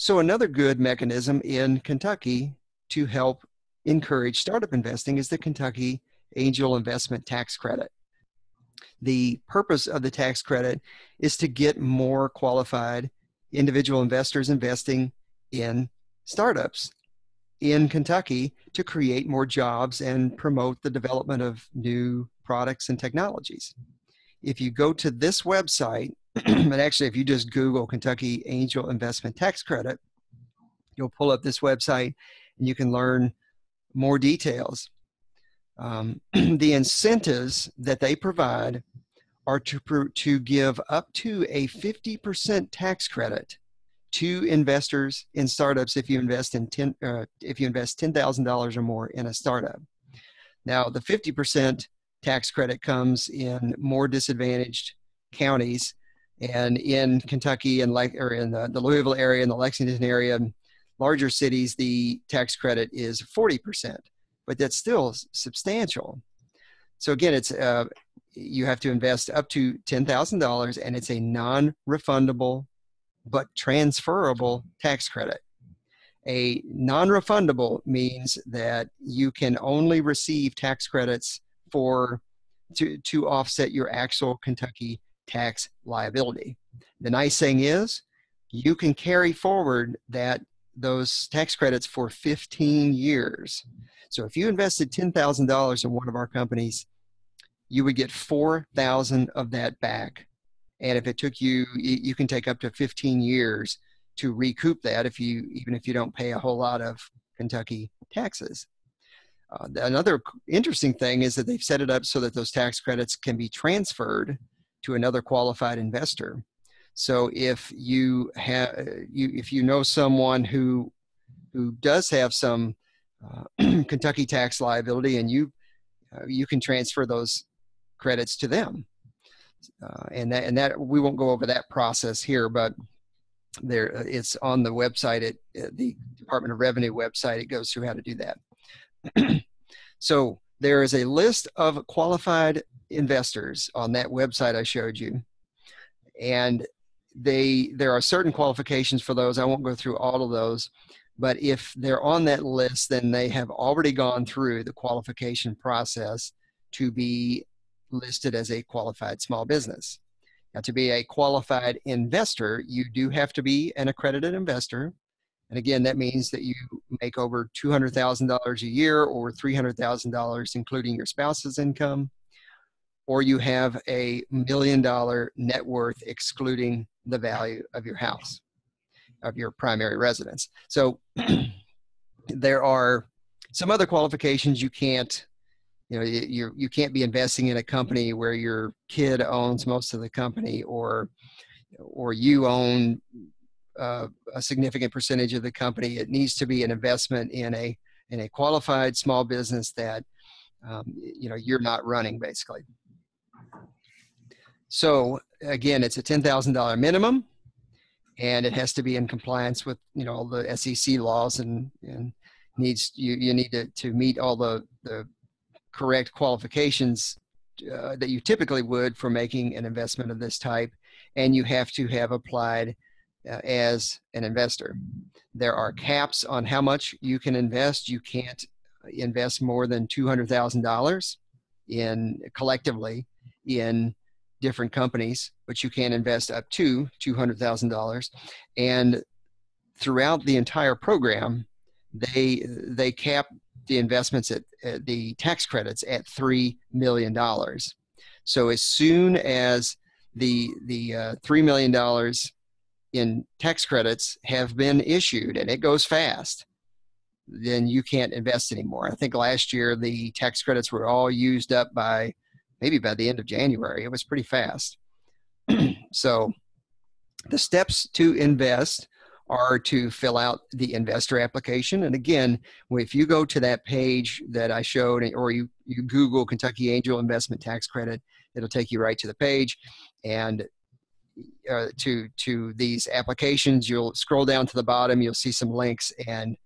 So another good mechanism in Kentucky to help encourage startup investing is the Kentucky Angel Investment Tax Credit. The purpose of the tax credit is to get more qualified individual investors investing in startups in Kentucky to create more jobs and promote the development of new products and technologies. If you go to this website, and actually if you just Google Kentucky Angel Investment Tax Credit, you'll pull up this website and you can learn more details. The incentives that they provide are to give up to a 50% tax credit to investors in startups if you invest in $10,000 or more in a startup. Now, the 50% tax credit comes in more disadvantaged counties, and in Kentucky and in the Louisville area and the Lexington area, larger cities, the tax credit is 40%, but that's still substantial. So again, it's you have to invest up to $10,000, and it's a non-refundable but transferable tax credit. A non-refundable means that you can only receive tax credits to offset your actual Kentucky tax liability. The nice thing is you can carry forward those tax credits for 15 years. So if you invested $10,000 in one of our companies, you would get $4,000 of that back. And if it took you can take up to 15 years to recoup that even if you don't pay a whole lot of Kentucky taxes. Another interesting thing is that they've set it up so that those tax credits can be transferred to another qualified investor. So if you know someone who does have some Kentucky tax liability, and you can transfer those credits to them. And that we won't go over that process here, but it's on the website at the Department of Revenue website. It goes through how to do that. So there is a list of qualified investors on that website I showed you, and there are certain qualifications for those. I won't go through all of those, but if they're on that list, then they have already gone through the qualification process to be listed as a qualified small business. Now, to be a qualified investor, you do have to be an accredited investor. And again, that means that you make over $200,000 a year or $300,000, including your spouse's income, or you have a $1 million net worth, excluding the value of your house, of your primary residence. So there are some other qualifications. You can't be investing in a company where your kid owns most of the company, or you own a significant percentage of the company. It needs to be an investment in a qualified small business that you're not running, basically. So again, it's a $10,000 minimum, and it has to be in compliance with all the SEC laws, and you need to meet all the correct qualifications that you typically would for making an investment of this type, and you have to have applied as an investor. There are caps on how much you can invest. You can't invest more than $200,000 collectively in different companies, but you can invest up to $200,000. And throughout the entire program, they cap the investments at the tax credits at $3 million. So as soon as the $3 million in tax credits have been issued, and it goes fast, then you can't invest anymore. I think last year the tax credits were all used up maybe by the end of January. It was pretty fast. So the steps to invest are to fill out the investor application. And again, if you go to that page that I showed, or you Google Kentucky Angel Investment Tax Credit, it'll take you right to the page. And to these applications, you'll scroll down to the bottom, you'll see some links, and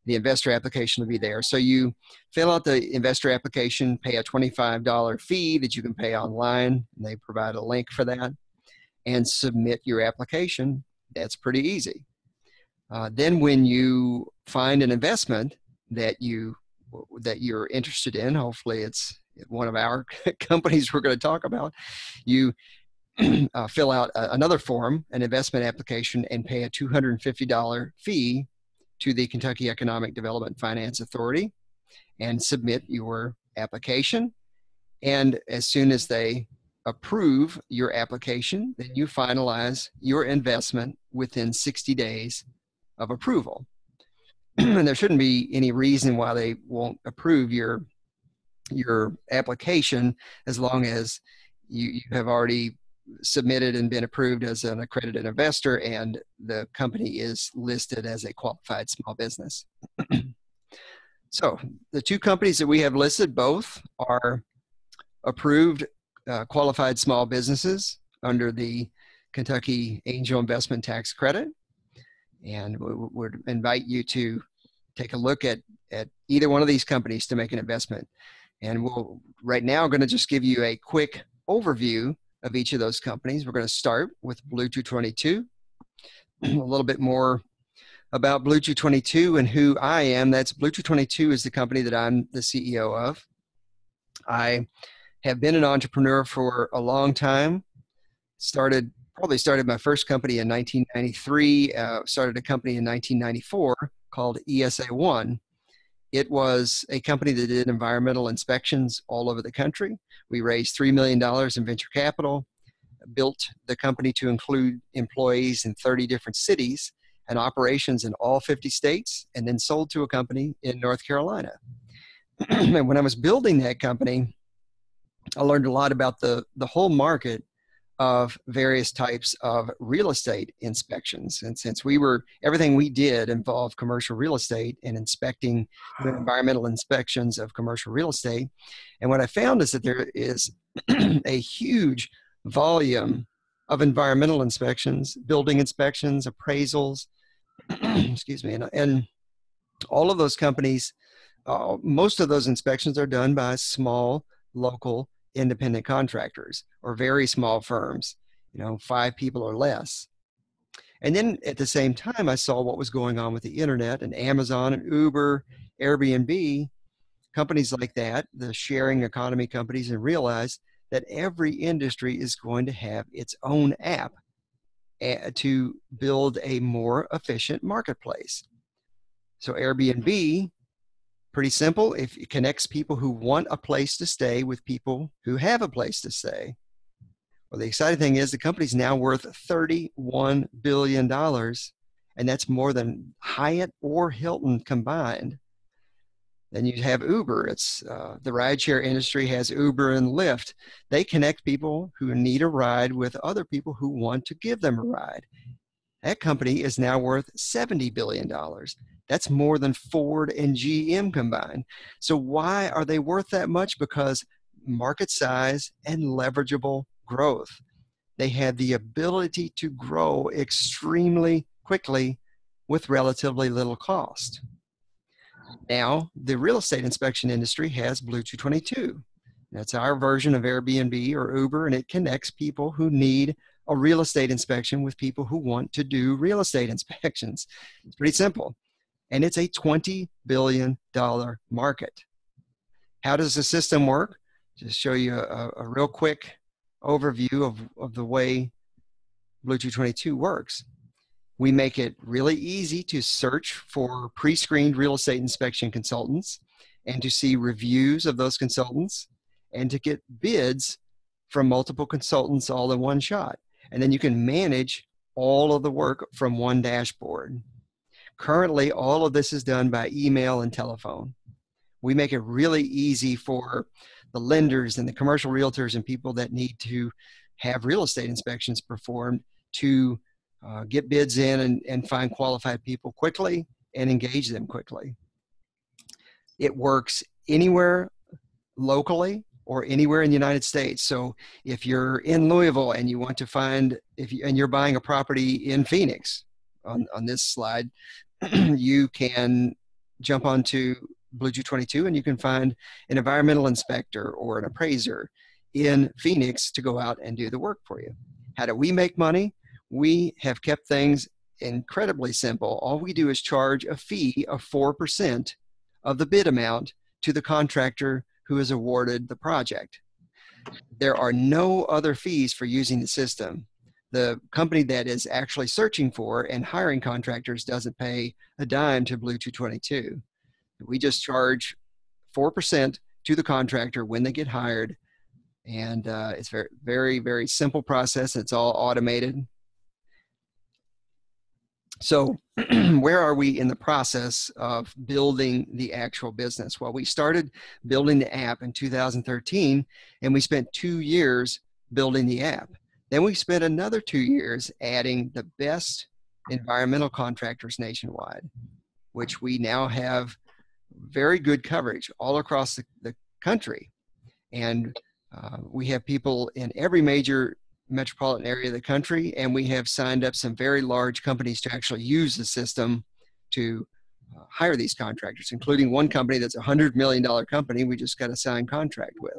the investor application will be there. So you fill out the investor application, pay a $25 fee that you can pay online, and they provide a link for that, and submit your application. That's pretty easy. Then when you find an investment that you're interested in, hopefully it's one of our companies we're going to talk about, you fill out another form, an investment application, and pay a $250 fee to the Kentucky Economic Development Finance Authority and submit your application. And as soon as they approve your application, then you finalize your investment within 60 days of approval. And there shouldn't be any reason why they won't approve your application as long as you have already submitted and been approved as an accredited investor and the company is listed as a qualified small business. So the two companies that we have listed both are approved qualified small businesses under the Kentucky Angel Investment Tax Credit. And we would invite you to take a look at either one of these companies to make an investment. And we'll right now going to just give you a quick overview of each of those companies. We're going to start with Blue 222, a little bit more about Blue 222 and who I am. That's Blue 222 is the company that I'm the CEO of. I have been an entrepreneur for a long time. Probably started my first company in 1993, started a company in 1994 called ESA1. It was a company that did environmental inspections all over the country. We raised $3 million in venture capital, built the company to include employees in 30 different cities and operations in all 50 states, and then sold to a company in North Carolina. And when I was building that company, I learned a lot about the whole market of various types of real estate inspections. And since everything we did involved commercial real estate and inspecting the environmental inspections of commercial real estate. And what I found is that there is a huge volume of environmental inspections, building inspections, appraisals, excuse me, and all of those companies, most of those inspections are done by small, local, independent contractors or very small firms, 5 people or less. And then at the same time, I saw what was going on with the internet and Amazon and Uber, Airbnb, companies like that, the sharing economy companies, and realized that every industry is going to have its own app to build a more efficient marketplace. So Airbnb, pretty simple. If it connects people who want a place to stay with people who have a place to stay. Well, the exciting thing is the company's now worth $31 billion, and that's more than Hyatt or Hilton combined. Then you have Uber. It's the rideshare industry has Uber and Lyft. They connect people who need a ride with other people who want to give them a ride. That company is now worth $70 billion. That's more than Ford and GM combined. So why are they worth that much? Because market size and leverageable growth. They have the ability to grow extremely quickly with relatively little cost. Now, the real estate inspection industry has Blue 222. That's our version of Airbnb or Uber, and it connects people who need a real estate inspection with people who want to do real estate inspections. It's pretty simple. And it's a $20 billion market. How does the system work? Just show you a real quick overview of the way Blue 222 works. We make it really easy to search for pre-screened real estate inspection consultants and to see reviews of those consultants and to get bids from multiple consultants all in one shot. And then you can manage all of the work from one dashboard. Currently, all of this is done by email and telephone. We make it really easy for the lenders and the commercial realtors and people that need to have real estate inspections performed to get bids in and find qualified people quickly and engage them quickly. It works anywhere locally or anywhere in the United States. So if you're in Louisville and you want to find, and you're buying a property in Phoenix on this slide, you can jump onto Blue 222 and you can find an environmental inspector or an appraiser in Phoenix to go out and do the work for you. How do we make money? We have kept things incredibly simple. All we do is charge a fee of 4% of the bid amount to the contractor who is awarded the project. There are no other fees for using the system. The company that is actually searching for and hiring contractors doesn't pay a dime to Blue 222. We just charge 4% to the contractor when they get hired. And it's very, very, very simple process. It's all automated. So where are we in the process of building the actual business? Well, we started building the app in 2013, and we spent 2 years building the app. Then we spent another 2 years adding the best environmental contractors nationwide, which we now have very good coverage all across the country. And we have people in every major metropolitan area of the country, and we have signed up some very large companies to actually use the system to hire these contractors, including one company that's a $100 million company we just got a signed contract with.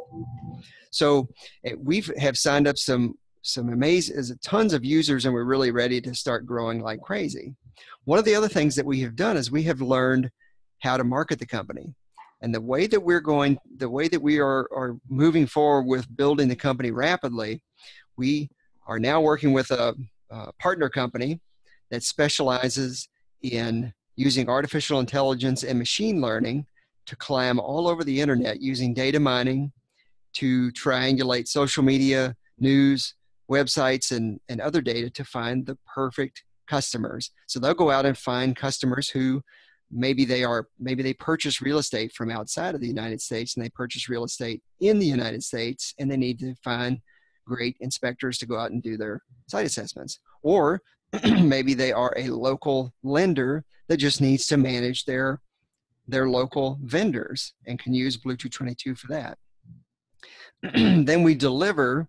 So we have signed up some amazing, tons of users, and we're really ready to start growing like crazy. One of the other things that we have done is we have learned how to market the company. And the way that we are moving forward with building the company rapidly, we are now working with a partner company that specializes in using artificial intelligence and machine learning to climb all over the internet using data mining to triangulate social media, news, websites, and other data to find the perfect customers. So they'll go out and find customers who maybe they purchase real estate from outside of the United States, and they purchase real estate in the United States, and they need to find great inspectors to go out and do their site assessments. Or maybe they are a local lender that just needs to manage their local vendors and can use Blue 222 for that. Then we deliver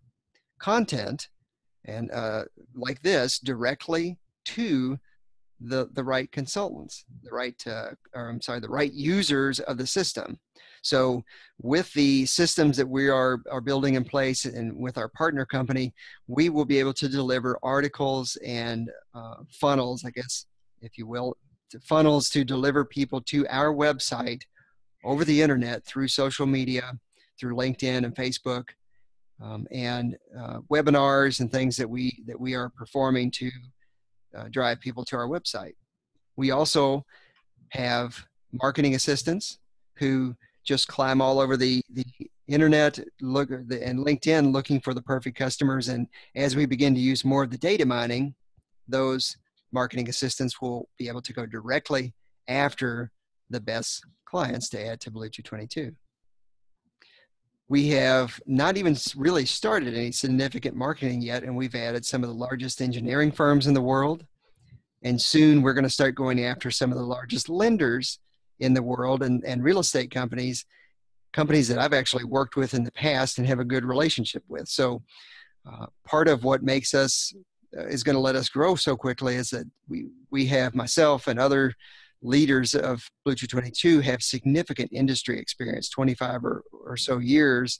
content and like this directly to the right consultants, the right users of the system. So with the systems that we are building in place and with our partner company, we will be able to deliver articles and funnels, I guess, if you will, funnels to deliver people to our website over the internet through social media, through LinkedIn and Facebook, and webinars and things that we are performing to drive people to our website. We also have marketing assistants who just climb all over the internet and LinkedIn looking for the perfect customers. And as we begin to use more of the data mining, those marketing assistants will be able to go directly after the best clients to add to Blue 222. We have not even really started any significant marketing yet, and we've added some of the largest engineering firms in the world. And soon we're going to start going after some of the largest lenders in the world and real estate companies that I've actually worked with in the past and have a good relationship with. So part of what makes us, is going to let us grow so quickly is that we have, myself and other leaders of Blue 222 have significant industry experience, 25 or so years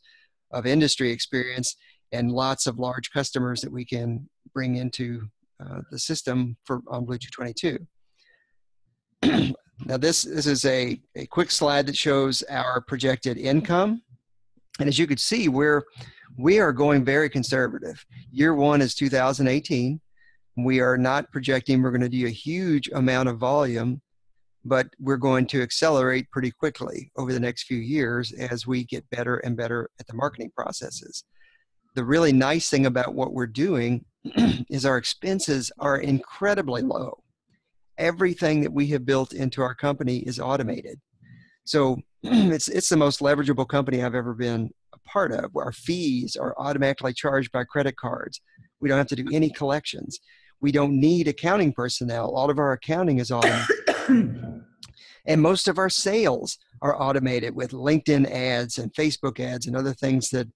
of industry experience, and lots of large customers that we can bring into the system on Blue 222. Now this is a quick slide that shows our projected income. And as you can see, we are going very conservative. Year one is 2018. We are not projecting we're going to do a huge amount of volume, but we're going to accelerate pretty quickly over the next few years as we get better and better at the marketing processes. The really nice thing about what we're doing is our expenses are incredibly low. Everything that we have built into our company is automated. So it's the most leverageable company I've ever been a part of. Our fees are automatically charged by credit cards. We don't have to do any collections. We don't need accounting personnel. All of our accounting is automated. And most of our sales are automated with LinkedIn ads and Facebook ads and other things that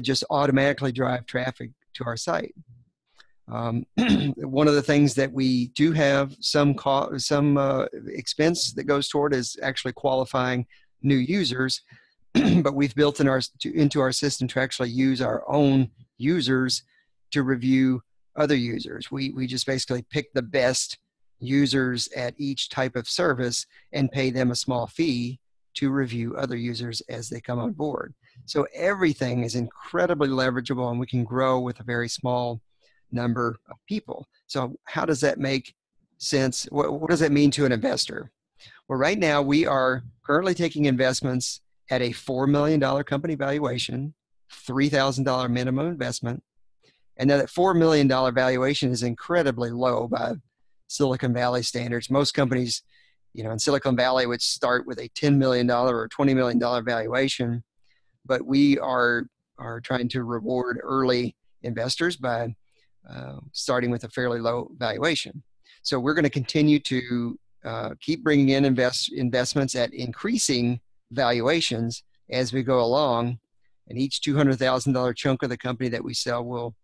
just automatically drive traffic to our site. One of the things that we do have some expense that goes toward is actually qualifying new users, but we've built into our system to actually use our own users to review other users. We just basically pick the best users at each type of service and pay them a small fee to review other users as they come on board. So everything is incredibly leverageable, and we can grow with a very small number of people. So how does that make sense? What does that mean to an investor? Well, right now we are currently taking investments at a $4 million company valuation, $3,000 minimum investment. And that $4 million valuation is incredibly low by Silicon Valley standards. Most companies, in Silicon Valley would start with a $10 million or $20 million valuation, but we are trying to reward early investors by starting with a fairly low valuation. So we're going to continue to keep bringing in investments at increasing valuations as we go along, and each $200,000 chunk of the company that we sell will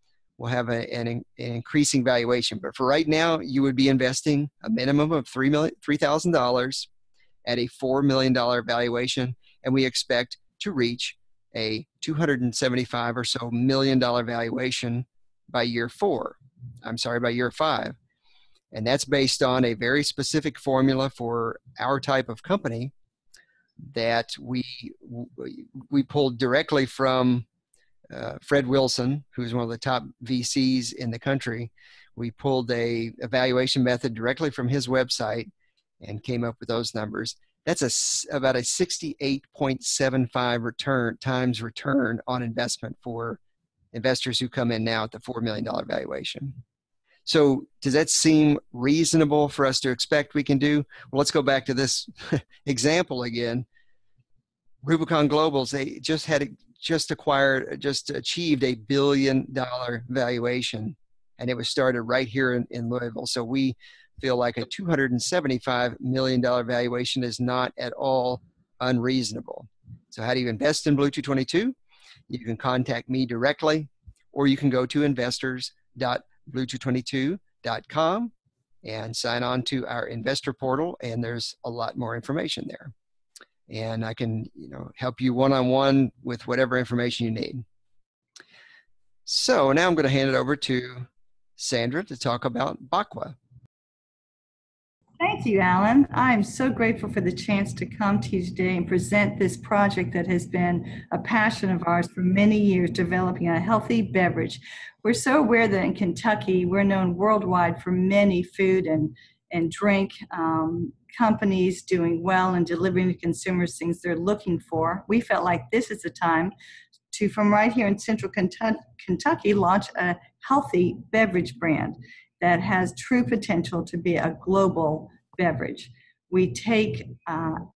have an increasing valuation. But for right now, you would be investing a minimum of $3,000 at a $4 million valuation, and we expect to reach a $275 or so million valuation by year 5. And that's based on a very specific formula for our type of company that we pulled directly from Fred Wilson, who's one of the top VCs in the country. We pulled a evaluation method directly from his website and came up with those numbers. That's about a 68.75 times return on investment for investors who come in now at the $4 million valuation. So does that seem reasonable for us to expect we can do? Well, let's go back to this example again. Rubicon Globals, they just achieved a $1 billion valuation, and it was started right here in Louisville. So we feel like a $275 million valuation is not at all unreasonable. So how do you invest in Blue 222? You can contact me directly, or you can go to investors.blue222.com and sign on to our investor portal, and there's a lot more information there. And I can, help you one-on-one with whatever information you need. So now I'm going to hand it over to Sandra to talk about Bakwa. Thank you, Alan. I'm so grateful for the chance to come to you today and present this project that has been a passion of ours for many years, developing a healthy beverage. We're so aware that in Kentucky, we're known worldwide for many food and drink companies doing well and delivering to consumers things they're looking for. We felt like this is the time to, from right here in central Kentucky, launch a healthy beverage brand that has true potential to be a global beverage. We take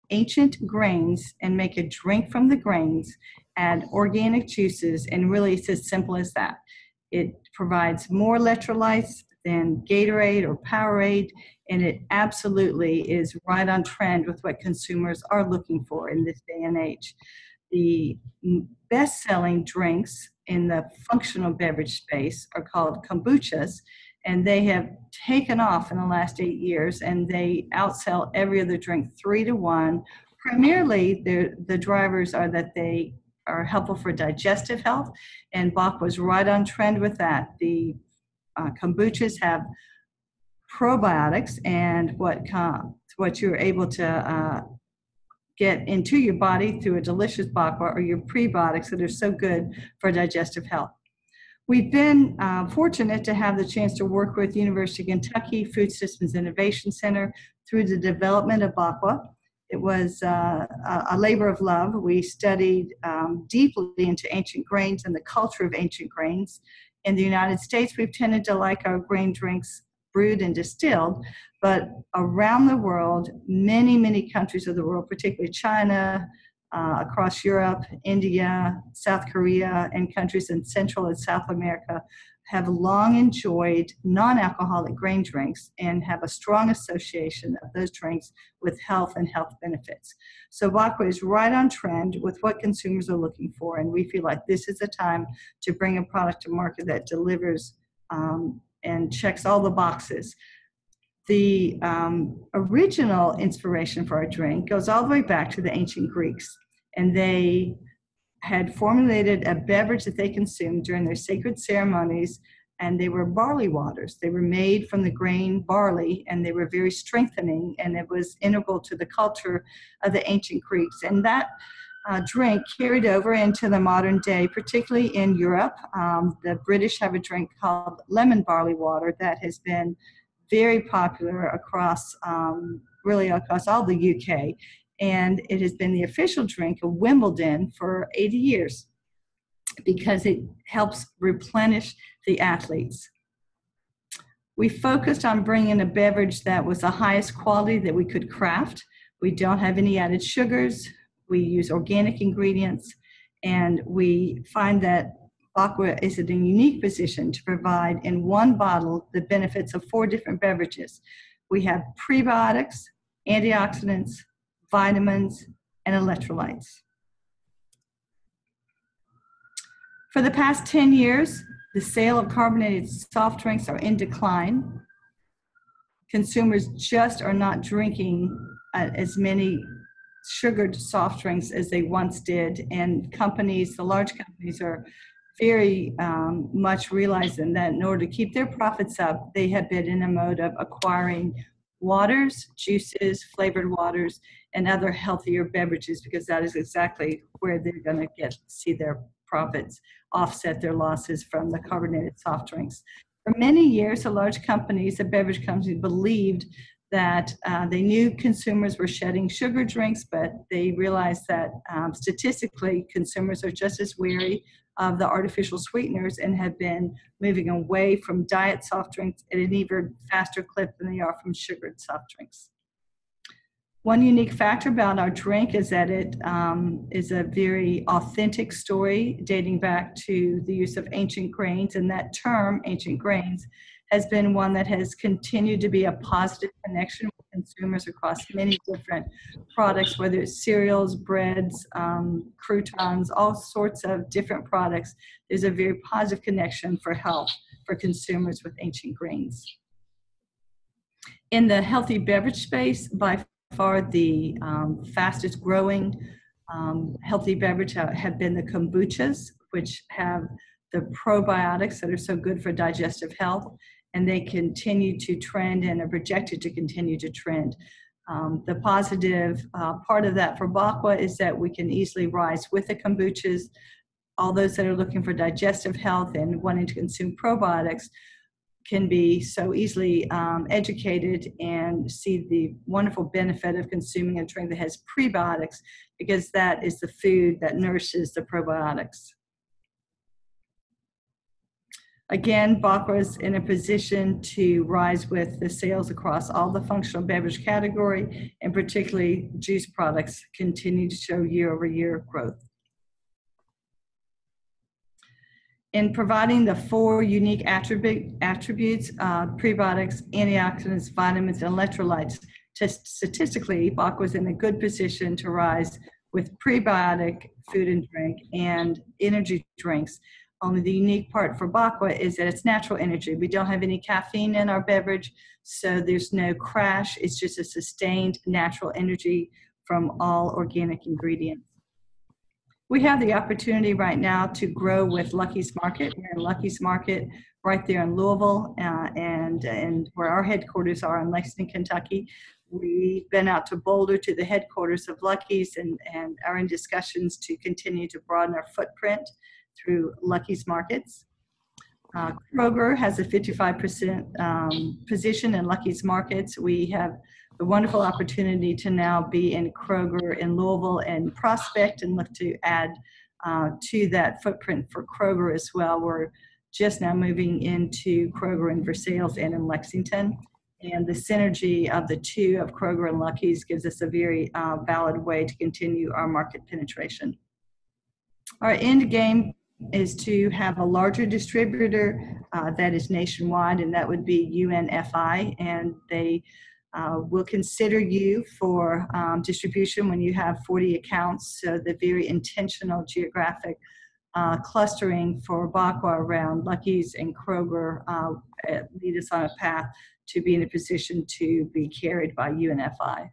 ancient grains and make a drink from the grains, add organic juices, and really it's as simple as that. It provides more electrolytes than Gatorade or Powerade, and it absolutely is right on trend with what consumers are looking for in this day and age. The best-selling drinks in the functional beverage space are called kombuchas, and they have taken off in the last 8 years, and they outsell every other drink 3-to-1. Primarily, the drivers are that they are helpful for digestive health, and Bach was right on trend with that. The kombuchas have probiotics, and what you're able to get into your body through a delicious Bakwa are your prebiotics that are so good for digestive health. We've been fortunate to have the chance to work with University of Kentucky Food Systems Innovation Center through the development of Bakwa. It was a labor of love. We studied deeply into ancient grains and the culture of ancient grains. In the United States, we've tended to like our grain drinks brewed and distilled, but around the world, many, many countries of the world, particularly China, across Europe, India, South Korea, and countries in Central and South America have long enjoyed non-alcoholic grain drinks and have a strong association of those drinks with health and health benefits. So Bakwa is right on trend with what consumers are looking for, and we feel like this is a time to bring a product to market that delivers and checks all the boxes. The original inspiration for our drink goes all the way back to the ancient Greeks, and they had formulated a beverage that they consumed during their sacred ceremonies and they were barley waters. They were made from the grain barley, and they were very strengthening, and it was integral to the culture of the ancient Greeks. And that drink carried over into the modern day, particularly in Europe. The British have a drink called lemon barley water that has been very popular across, really across all the UK. And it has been the official drink of Wimbledon for 80 years because it helps replenish the athletes. We focused on bringing a beverage that was the highest quality that we could craft. We don't have any added sugars. We use organic ingredients, and we find that Aqua is in a unique position to provide in one bottle the benefits of 4 different beverages. We have prebiotics, antioxidants, vitamins, and electrolytes. For the past 10 years, the sale of carbonated soft drinks are in decline. Consumers just are not drinking as many sugared soft drinks as they once did, and companies, the large companies, are very much realizing that in order to keep their profits up, they have been in a mode of acquiring waters, juices, flavored waters, and other healthier beverages, because that is exactly where they're going to see their profits offset their losses from the carbonated soft drinks. For many years, the large companies, the beverage companies, believed that they knew consumers were shedding sugar drinks, but they realized that statistically, consumers are just as wary of the artificial sweeteners and have been moving away from diet soft drinks at an even faster clip than they are from sugared soft drinks. One unique factor about our drink is that it is a very authentic story dating back to the use of ancient grains, and that term, ancient grains, has been one that has continued to be a positive connection with consumers across many different products, whether it's cereals, breads, croutons, all sorts of different products. There's a very positive connection for health for consumers with ancient grains. In the healthy beverage space, by far the fastest growing healthy beverage have been the kombuchas, which have the probiotics that are so good for digestive health, and they continue to trend and are projected to continue to trend. The positive part of that for Bakwa is that we can easily rise with the kombuchas. All those that are looking for digestive health and wanting to consume probiotics can be so easily educated and see the wonderful benefit of consuming a drink that has prebiotics, because that is the food that nourishes the probiotics. Again, Bakwa is in a position to rise with the sales across all the functional beverage category, and particularly juice products continue to show year-over-year growth. In providing the 4 unique attributes, prebiotics, antioxidants, vitamins, and electrolytes, statistically, Bakwa is in a good position to rise with prebiotic food and drink and energy drinks. Only the unique part for Bakwa is that it's natural energy. We don't have any caffeine in our beverage, so there's no crash. It's just a sustained natural energy from all organic ingredients. We have the opportunity right now to grow with Lucky's Market. We're in Lucky's Market right there in Louisville, and where our headquarters are in Lexington, Kentucky. We've been out to Boulder to the headquarters of Lucky's and are in discussions to continue to broaden our footprint through Lucky's Markets. Kroger has a 55% position in Lucky's Markets. We have the wonderful opportunity to now be in Kroger in Louisville and prospect and look to add to that footprint for Kroger as well. We're just now moving into Kroger in Versailles and in Lexington. And the synergy of the two, of Kroger and Lucky's, gives us a very valid way to continue our market penetration. Our end game is to have a larger distributor that is nationwide, and that would be UNFI, and they will consider you for distribution when you have 40 accounts. So the very intentional geographic clustering for Bakwa around Lucky's and Kroger lead us on a path to be in a position to be carried by UNFI.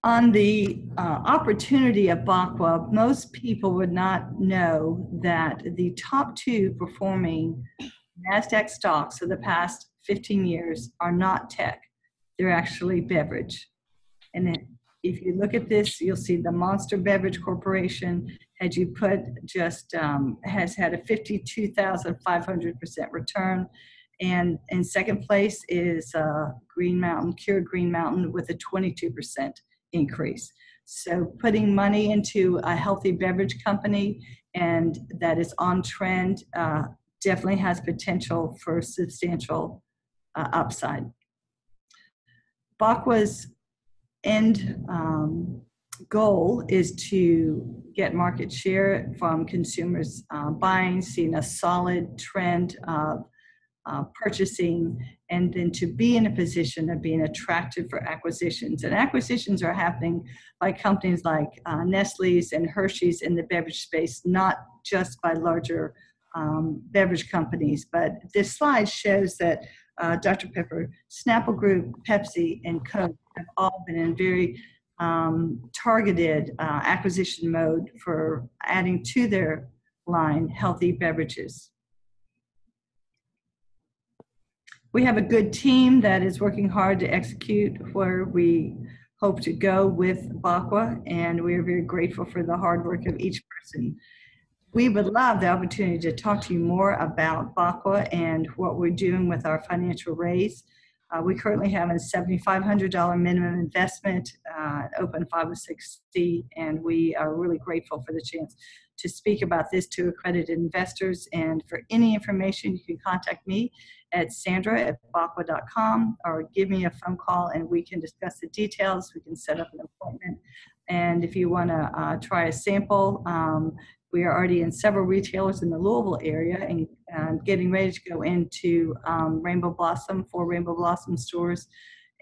On the opportunity of Bakwa, most people would not know that the top two performing NASDAQ stocks of the past 15 years are not tech. They're actually beverage. And if you look at this, you'll see the Monster Beverage Corporation, had you put just, has had a 52,500% return. And in second place is Green Mountain, Cure Green Mountain with a 22% increase. So putting money into a healthy beverage company and that is on trend definitely has potential for substantial upside. Bakwa's end goal is to get market share from consumers buying, seeing a solid trend of purchasing, and then to be in a position of being attractive for acquisitions. And acquisitions are happening by companies like Nestle's and Hershey's in the beverage space, not just by larger beverage companies. But this slide shows that Dr. Pepper, Snapple Group, Pepsi, and Coke have all been in very targeted acquisition mode for adding to their line healthy beverages. We have a good team that is working hard to execute where we hope to go with Bakwa, and we are very grateful for the hard work of each person. We would love the opportunity to talk to you more about Bakwa and what we're doing with our financial raise. We currently have a $7,500 minimum investment, open 506C, and we are really grateful for the chance to speak about this to accredited investors. And for any information, you can contact me at sandra@bakwa.com or give me a phone call and we can discuss the details. We can set up an appointment. And if you want to try a sample, we are already in several retailers in the Louisville area and getting ready to go into Rainbow Blossom, 4 Rainbow Blossom stores.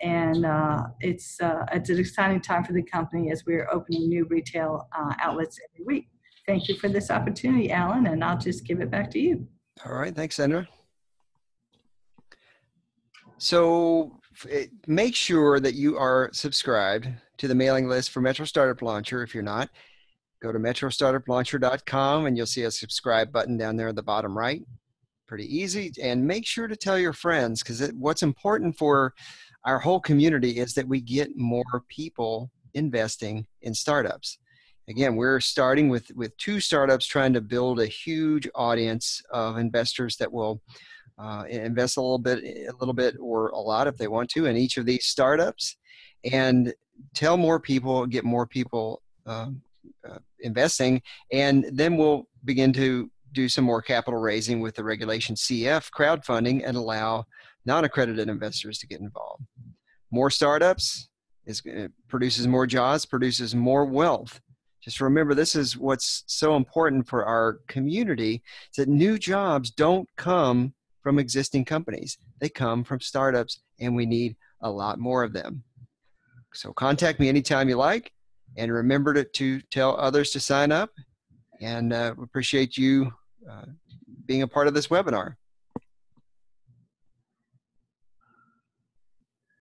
And it's an exciting time for the company as we're opening new retail outlets every week. Thank you for this opportunity, Alan, and I'll just give it back to you. All right. Thanks, Sandra. So make sure that you are subscribed to the mailing list for Metro Startup Launcher. If you're not, go to metrostartuplauncher.com and you'll see a subscribe button down there at the bottom right. Pretty easy. And make sure to tell your friends, because what's important for our whole community is that we get more people investing in startups. Again, we're starting with 2 startups trying to build a huge audience of investors that will invest a little bit or a lot if they want to in each of these startups, and tell more people, get more people investing, and then we'll begin to do some more capital raising with the Regulation CF crowdfunding and allow non-accredited investors to get involved. More startups produces more jobs, produces more wealth. Just remember, this is what's so important for our community, is that new jobs don't come from existing companies. They come from startups, and we need a lot more of them. So contact me anytime you like, and remember to tell others to sign up, and appreciate you being a part of this webinar.